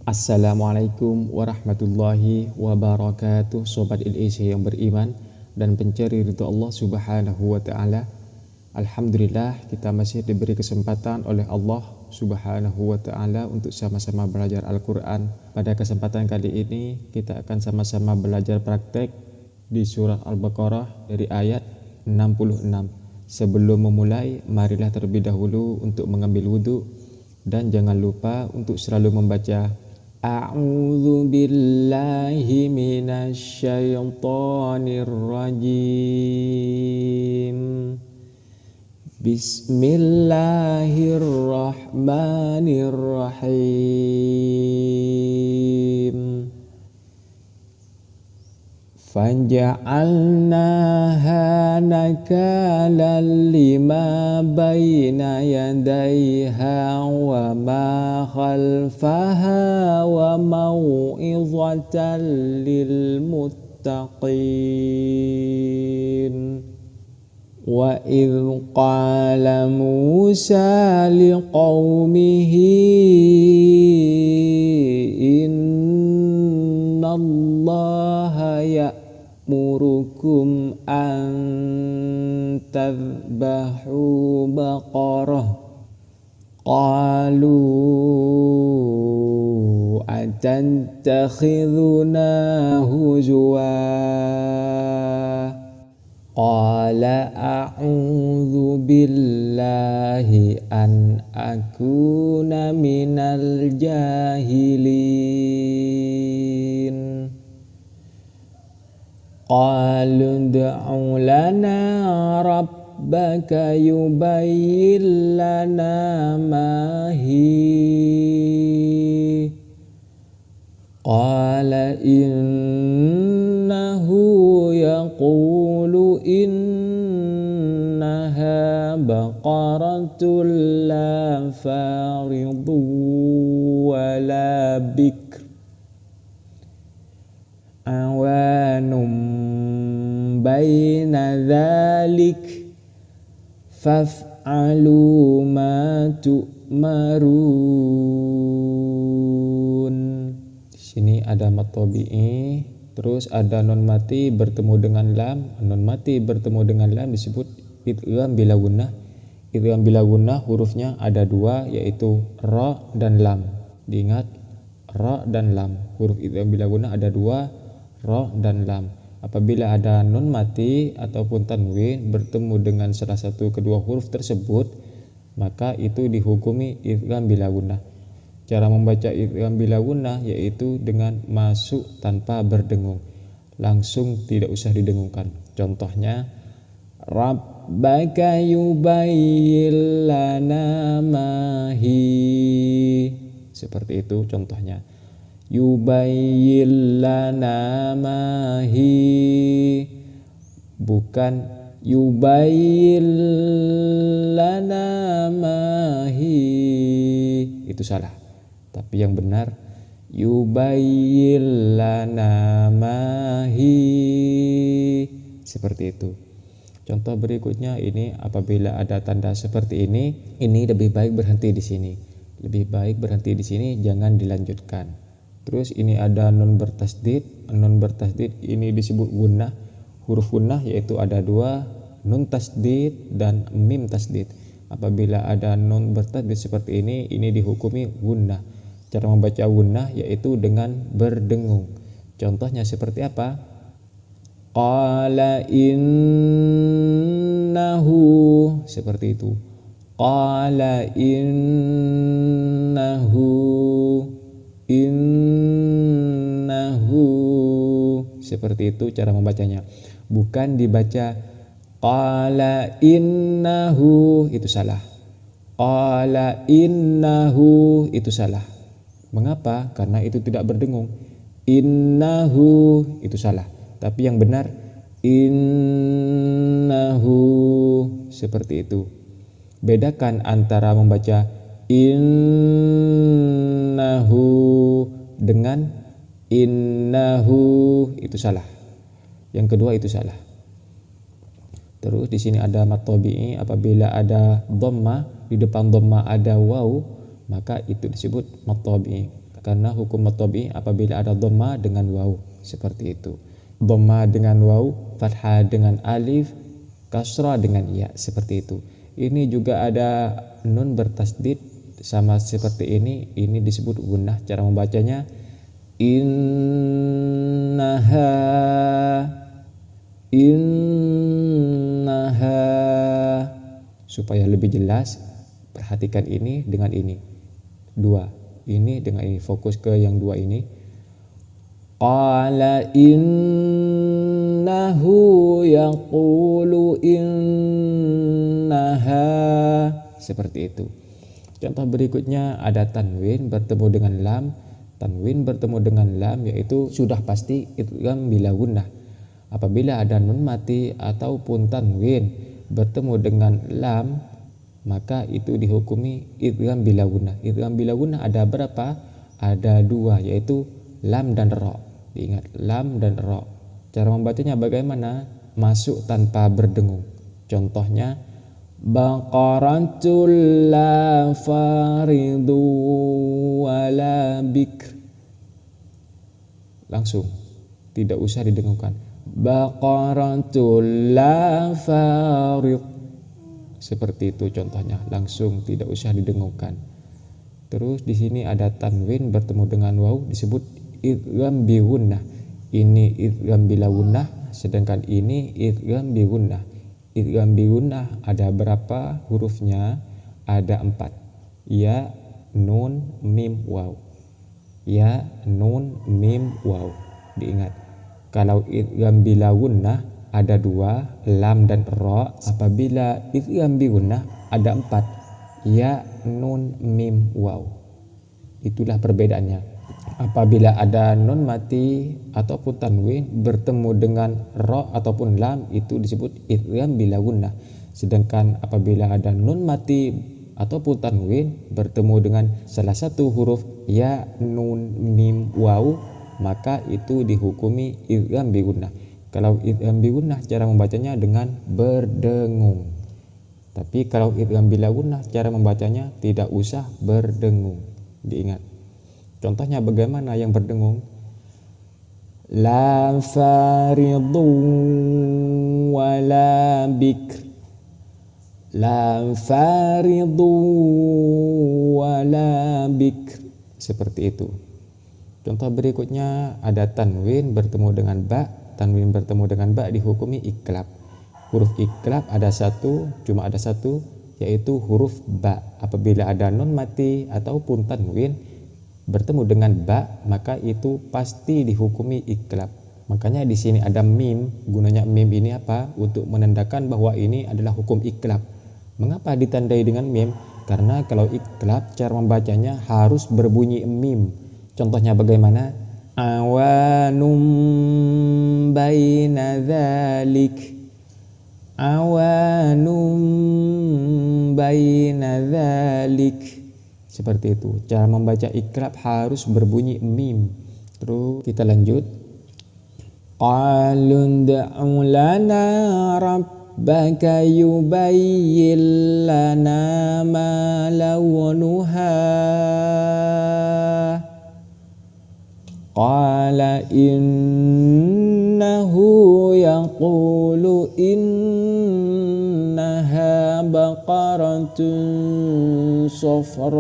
Assalamualaikum warahmatullahi wabarakatuh. Sobat Indonesia yang beriman dan pencari ridho Allah subhanahu wa ta'ala. Alhamdulillah kita masih diberi kesempatan oleh Allah subhanahu wa ta'ala untuk sama-sama belajar Al-Quran. Pada kesempatan kali ini kita akan sama-sama belajar praktek di surah Al-Baqarah dari ayat 66. Sebelum memulai, marilah terlebih dahulu untuk mengambil wudhu dan jangan lupa untuk selalu membaca A'udzu billahi minasyaitonir rajim. Bismillahirrahmanirrahim. Faja'alnaha nakalan lima baina yadayha wa ma khalfaha wa mau'izatan lil muttaqin. Wa idh qala Musa liqaumihi innallaha ya'murukum an tadhbahu baqarah. Qalu atattakhidhuna huzwa. Qala a'udzu billahi an akuna minal jahilin. Qalu ud'u lana rabbaka yubayyin lana ma hi. Qala innahu yaqulu innaha baqaratun la faridun wa la bikr awanum baina dhalik faf'alu ma tu'marun. Di sini ada mat tabi'i, terus ada non mati bertemu dengan lam. Non mati bertemu dengan lam disebut idgham bila gunnah. Idgham bila gunnah hurufnya ada dua, yaitu ra dan lam. Diingat, ra dan lam. Huruf idgham bila gunnah ada dua, ra dan lam. Apabila ada nun mati ataupun tanwin bertemu dengan salah satu kedua huruf tersebut, maka itu dihukumi idgham bila gunnah. Cara membaca idgham bila gunnah yaitu dengan masuk tanpa berdengung, langsung tidak usah didengungkan. Contohnya, Rabbaka yubayyin lana ma hi. Seperti itu contohnya. Yubayyin lana ma hi, bukan yubayyin lana ma hi. Itu salah. Tapi yang benar yubayyin lana ma hi. Seperti itu. Contoh berikutnya ini, apabila ada tanda seperti ini lebih baik berhenti di sini. Lebih baik berhenti di sini, jangan dilanjutkan. Terus ini ada nun bertasdid. Nun bertasdid ini disebut gunnah. Huruf gunnah yaitu ada dua, nun tasdid dan mim tasdid. Apabila ada nun bertasdid seperti ini dihukumi gunnah. Cara membaca gunnah yaitu dengan berdengung. Contohnya seperti apa? Qala innahu, seperti itu. Qala innahu seperti itu cara membacanya. Bukan dibaca qala innahu, itu salah. Qala innahu, itu salah. Mengapa? Karena itu tidak berdengung. Innahu, itu salah. Tapi yang benar innahu, seperti itu. Bedakan antara membaca innahu dengan innahu, itu salah. Yang kedua itu salah. Terus di sini ada mat tabi'i, apabila ada dhamma, di depan dhamma ada waw, maka itu disebut mat tabi'i. karena hukum tabi'i apabila ada dhamma dengan waw, seperti itu. Dhamma dengan waw, fathah dengan alif, kasrah dengan ya, seperti itu. Ini juga ada nun bertasdid sama seperti ini disebut gunnah. Cara membacanya innaha, supaya lebih jelas perhatikan ini dengan ini, dua ini dengan ini, fokus ke yang dua ini. Qala innahu yaqulu innaha, seperti itu. Contoh berikutnya ada tanwin bertemu dengan lam. Tanwin bertemu dengan lam yaitu sudah pasti idgham bila gunnah. Apabila ada nun mati ataupun tanwin bertemu dengan lam, maka itu dihukumi idgham bila gunnah. Idgham bila gunnah ada berapa? Ada dua, yaitu lam dan ra. Diingat, lam dan ra. Cara membacanya bagaimana? Masuk tanpa berdengung. Contohnya baqaratul la faridu wala bikr. Langsung, tidak usah didengungkan. Baqaratul la farid, seperti itu contohnya, langsung tidak usah didengungkan. Terus di sini ada tanwin bertemu dengan waw disebut idgham bi gunnah. Ini idgham bila gunnah, sedangkan ini idgham bi gunnah. Idgham bi gunnah ada berapa hurufnya? Ada 4. Ya, nun, mim, waw. Ya, nun, mim, waw. Diingat, kalau idgham bila gunnah ada 2, lam dan ra. Apabila idgham bi gunnah ada 4, ya, nun, mim, waw. Itulah perbedaannya. Apabila ada nun mati ataupun tanwin bertemu dengan ra ataupun lam, itu disebut idgham bila gunnah. Sedangkan apabila ada nun mati ataupun tanwin bertemu dengan salah satu huruf ya, nun, mim, waw, maka itu dihukumi idgham bi gunnah. Kalau idgham bi gunnah cara membacanya dengan berdengung. Tapi kalau idgham bila gunnah cara membacanya tidak usah berdengung. Diingat. Contohnya bagaimana yang berdengung? La faridun wala bikr. La faridun wala bikr. Seperti itu. Contoh berikutnya ada tanwin bertemu dengan ba. Tanwin bertemu dengan ba dihukumi iklab. Huruf iklab ada satu, cuma ada satu, yaitu huruf ba. Apabila ada nun mati ataupun tanwin bertemu dengan ba, maka itu pasti dihukumi iklab. Makanya di sini ada mim. Gunanya mim ini apa? Untuk menandakan bahwa ini adalah hukum iklab. Mengapa ditandai dengan mim? Karena kalau iklab cara membacanya harus berbunyi mim. Contohnya bagaimana? Awanum baina dzalik. Awanum baina dzalik. Seperti itu. Cara membaca iklab harus berbunyi mim. Terus kita lanjut. Qalun da'u lana rabbaka yubayyin lana ma lawnuha. Qala innahu yaqulu innaha baqaratun safra'u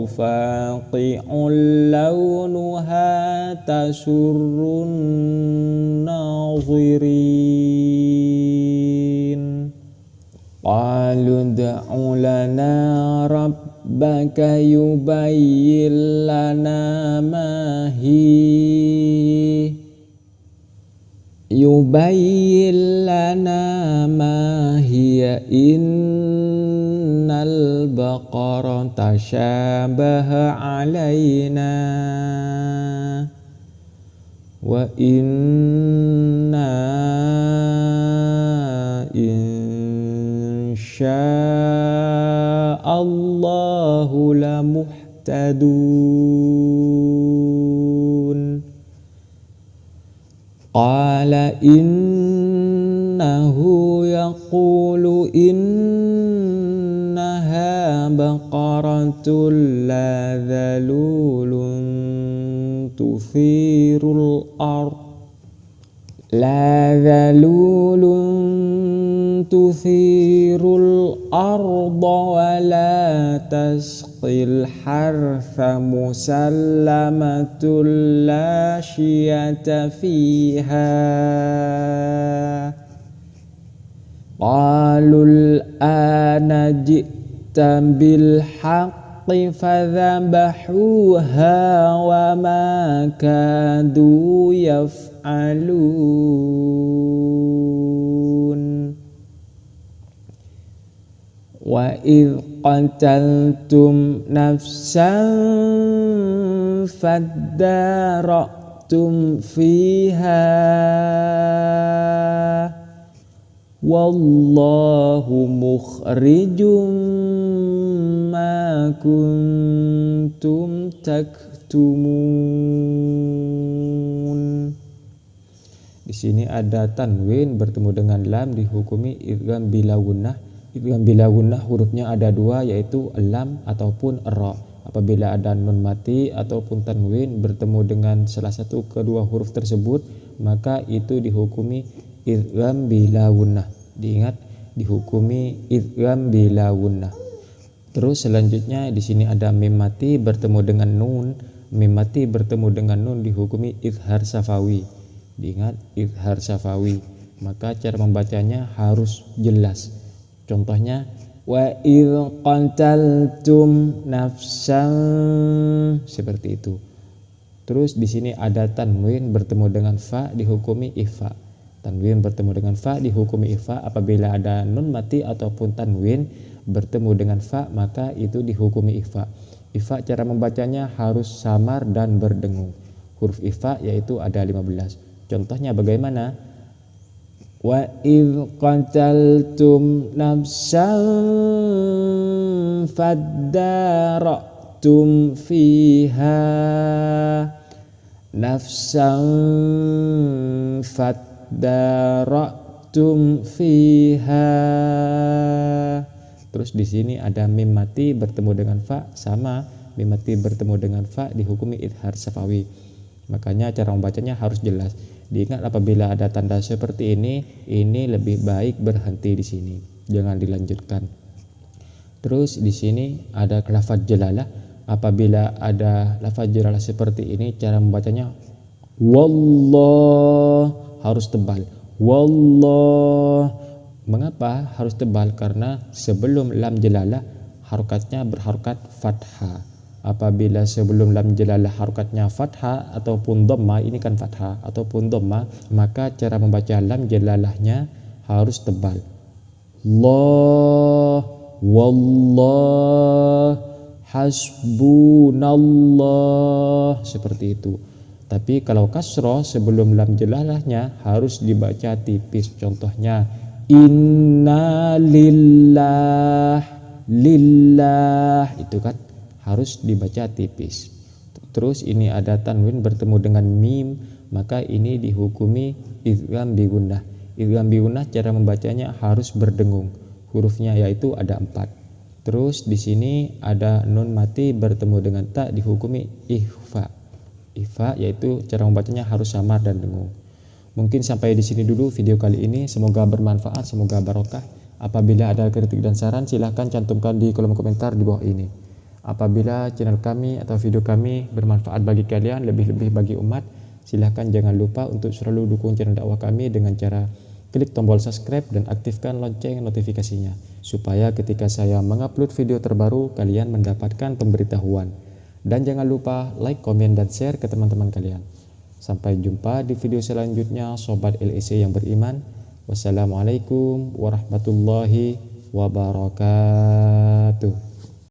faqi'un lawnuha tasurrun nazirin. Qalu da'u lana rabbaka yubayyin lana ma hi. Yubayyin lana ma hiya innal baqara tashabaha alaina wa inna insya'allahu lamuhtadun. Qala innahu yaqulu innaha baqaratun baqaratul la dhalulun tuthirul ard la dhalulun tuthirul arda wa la tasqil harfa musallamatul la syiyata fiha qalul ana ji'ta bil haqqi fadhabahuha wa ma kadu yaf'alun wa idh qataltum nafsan faddara'tum fiha wallahu mukhrijum ma kuntum taktumun. Di sini ada tanwin bertemu dengan lam dihukumi idgham bila gunnah. Idgham bila gunnah hurufnya ada dua, yaitu lam ataupun ra. Apabila ada nun mati ataupun tanwin bertemu dengan salah satu kedua huruf tersebut, maka itu dihukumi idgham bila gunnah. Diingat, dihukumi idgham bila gunnah. Terus selanjutnya di sini ada mim mati bertemu dengan nun. Mim mati bertemu dengan nun dihukumi idhar safawi. Diingat, idhar safawi. Maka cara membacanya harus jelas. Contohnya wa idh qataltum nafsan, seperti itu. Terus di sini ada tanwin bertemu dengan fa dihukumi ifa. Tanwin bertemu dengan fa dihukumi ifa. Apabila ada nun mati ataupun tanwin bertemu dengan fa, maka itu dihukumi ifa. Ifa cara membacanya harus samar dan berdengung. Huruf ifa yaitu ada 15. Contohnya bagaimana? Wa idh qataltum nafsan faddara'tum fiha nafsan faddara'tum fiha. Terus di sini ada mim mati bertemu dengan fa, sama mim mati bertemu dengan fa dihukumi idhar safawi. Makanya cara membacanya harus jelas. Diingat, apabila ada tanda seperti ini lebih baik berhenti di sini, jangan dilanjutkan. Terus di sini ada lafaz jalalah. Apabila ada lafaz jalalah seperti ini, cara membacanya wallah, harus tebal. Wallah. Mengapa harus tebal? Karena sebelum lam jalalah harokatnya berharokat fathah. Apabila sebelum lam jalalah harokatnya fathah ataupun dhamma, ini kan fathah ataupun dhamma, maka cara membaca lam jalalahnya harus tebal. Allah, wallah, hasbunallah, seperti itu. Tapi kalau kasroh sebelum lam jalalahnya harus dibaca tipis. Contohnya inna lillah, lillah, itu kan harus dibaca tipis. Terus ini ada tanwin bertemu dengan mim, maka ini dihukumi idgham bi gunnah. Idgham bi gunnah cara membacanya harus berdengung. Hurufnya yaitu ada 4. Terus di sini ada nun mati bertemu dengan ta dihukumi ikhfa. Ikhfa yaitu cara membacanya harus samar dan dengung. Mungkin sampai di sini dulu video kali ini, semoga bermanfaat, semoga barokah. Apabila ada kritik dan saran silahkan cantumkan di kolom komentar di bawah ini. Apabila channel kami atau video kami bermanfaat bagi kalian, lebih-lebih bagi umat, silahkan jangan lupa untuk selalu dukung channel dakwah kami dengan cara klik tombol subscribe dan aktifkan lonceng notifikasinya, supaya ketika saya mengupload video terbaru kalian mendapatkan pemberitahuan. Dan jangan lupa like, komen, dan share ke teman-teman kalian. Sampai jumpa di video selanjutnya, Sobat LEC yang beriman. Wassalamualaikum warahmatullahi wabarakatuh.